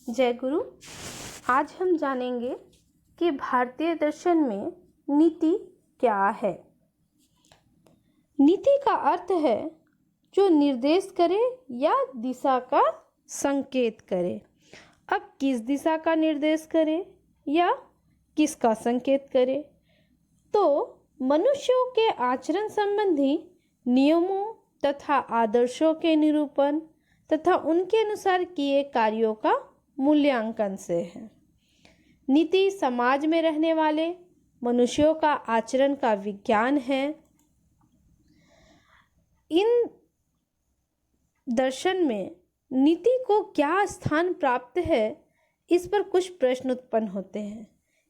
जय गुरु। आज हम जानेंगे कि भारतीय दर्शन में नीति क्या है। नीति का अर्थ है जो निर्देश करे या दिशा का संकेत करे। अब किस दिशा का निर्देश करे या किसका संकेत करे? तो मनुष्यों के आचरण संबंधी नियमों तथा आदर्शों के निरूपण तथा उनके अनुसार किए कार्यों का मूल्यांकन से है। नीति समाज में रहने वाले मनुष्यों का आचरण का विज्ञान है। इन दर्शन में नीति को क्या स्थान प्राप्त है, इस पर कुछ प्रश्न उत्पन्न होते हैं।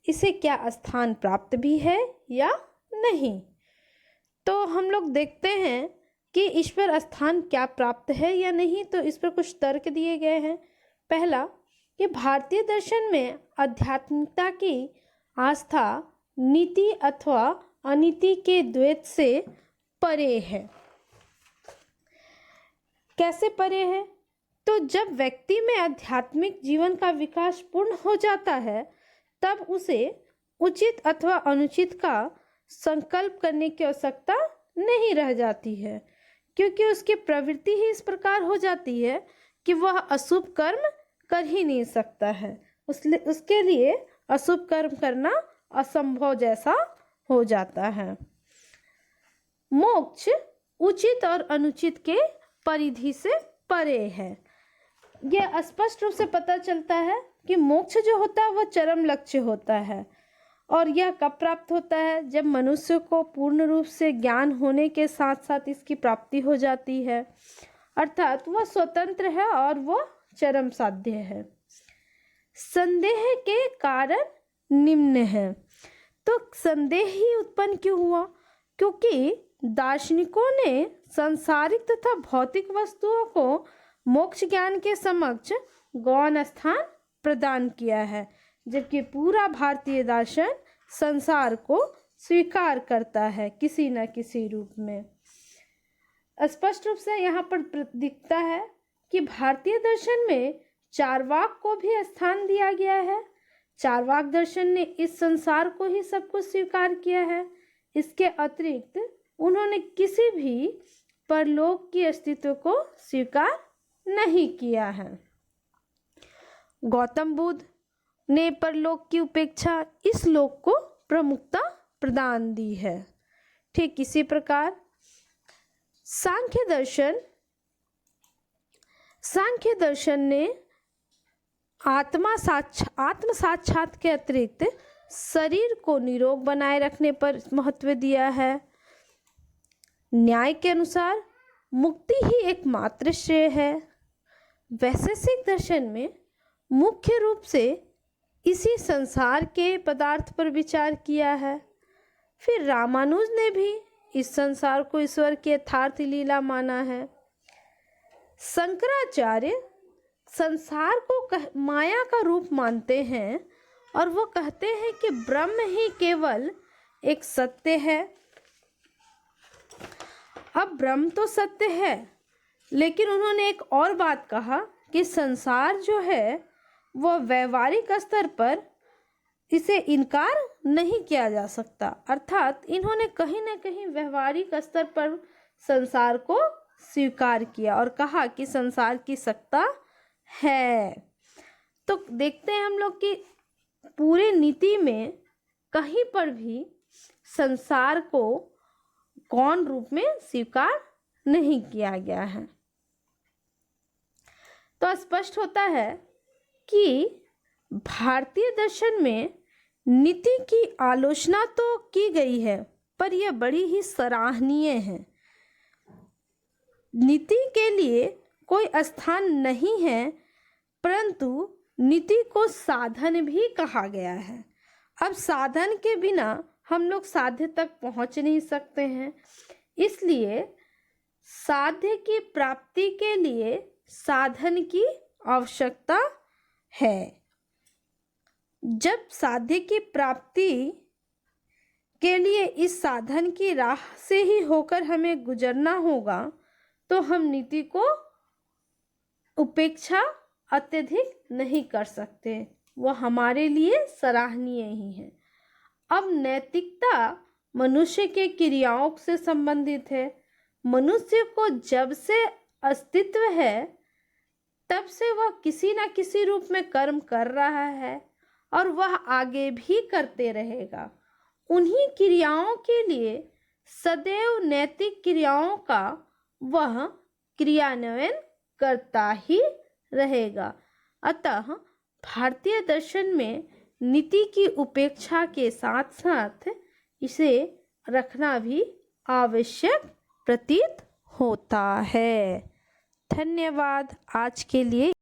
इसे क्या स्थान प्राप्त भी है या नहीं? तो हम लोग देखते हैं कि इस पर स्थान क्या प्राप्त है या नहीं। तो इस पर कुछ तर्क दिए गए हैं। पहला कि भारतीय दर्शन में आध्यात्मिकता की आस्था नीति अथवा अनीति के द्वैत से परे है। कैसे परे है? तो जब व्यक्ति में आध्यात्मिक जीवन का विकास पूर्ण हो जाता है, तब उसे उचित अथवा अनुचित का संकल्प करने की आवश्यकता नहीं रह जाती है, क्योंकि उसकी प्रवृत्ति ही इस प्रकार हो जाती है कि वह अशुभ कर्म कर ही नहीं सकता है। उसके लिए अशुभ कर्म करना असंभव जैसा हो जाता है। मोक्ष उचित और अनुचित के परिधि से परे है। यह स्पष्ट रूप से पता चलता है कि मोक्ष जो होता है वह चरम लक्ष्य होता है। और यह कब प्राप्त होता है? जब मनुष्य को पूर्ण रूप से ज्ञान होने के साथ साथ इसकी प्राप्ति हो जाती है, अर्थात वह स्वतंत्र है और वह चरम साध्य है। संदेह के कारण निम्न है। तो संदेह ही उत्पन्न क्यों हुआ? क्योंकि दार्शनिकों ने सांसारिक तथा भौतिक वस्तुओं को मोक्ष ज्ञान के समक्ष गौण स्थान प्रदान किया है, जबकि पूरा भारतीय दर्शन संसार को स्वीकार करता है किसी न किसी रूप में। स्पष्ट रूप से यहाँ पर दिखता है कि भारतीय दर्शन में चार्वाक को भी स्थान दिया गया है। चार्वाक दर्शन ने इस संसार को ही सब कुछ स्वीकार किया है। इसके अतिरिक्त उन्होंने किसी भी परलोक के अस्तित्व को स्वीकार नहीं किया है। गौतम बुद्ध ने परलोक की उपेक्षा इस लोक को प्रमुखता प्रदान दी है। ठीक इसी प्रकार सांख्य दर्शन ने आत्म साक्षात के अतिरिक्त शरीर को निरोग बनाए रखने पर महत्व दिया है। न्याय के अनुसार मुक्ति ही एकमात्र श्रेय है। वैशेषिक दर्शन में मुख्य रूप से इसी संसार के पदार्थ पर विचार किया है। फिर रामानुज ने भी इस संसार को ईश्वर की यथार्थ लीला माना है। शंकराचार्य संसार को माया का रूप मानते हैं और वो कहते हैं कि ब्रह्म ही केवल एक सत्य है। अब ब्रह्म तो सत्य है, लेकिन उन्होंने एक और बात कहा कि संसार जो है वह व्यवहारिक स्तर पर इसे इनकार नहीं किया जा सकता। अर्थात इन्होंने कहीं ना कहीं व्यवहारिक स्तर पर संसार को स्वीकार किया और कहा कि संसार की सत्ता है। तो देखते हैं हम लोग कि पूरे नीति में कहीं पर भी संसार को गौण रूप में स्वीकार नहीं किया गया है। तो स्पष्ट होता है कि भारतीय दर्शन में नीति की आलोचना तो की गई है, पर यह बड़ी ही सराहनीय है। नीति के लिए कोई स्थान नहीं है, परंतु नीति को साधन भी कहा गया है। अब साधन के बिना हम लोग साध्य तक पहुंच नहीं सकते हैं, इसलिए साध्य की प्राप्ति के लिए साधन की आवश्यकता है। जब साध्य की प्राप्ति के लिए इस साधन की राह से ही होकर हमें गुजरना होगा, तो हम नीति को उपेक्षा अत्यधिक नहीं कर सकते, वह हमारे लिए सराहनीय ही है। अब नैतिकता मनुष्य के क्रियाओं से संबंधित है। मनुष्य को जब से अस्तित्व है तब से वह किसी न किसी रूप में कर्म कर रहा है और वह आगे भी करते रहेगा। उन्हीं क्रियाओं के लिए सदैव नैतिक क्रियाओं का वह क्रियान्वयन करता ही रहेगा। अतः भारतीय दर्शन में नीति की उपेक्षा के साथ साथ इसे रखना भी आवश्यक प्रतीत होता है। धन्यवाद। आज के लिए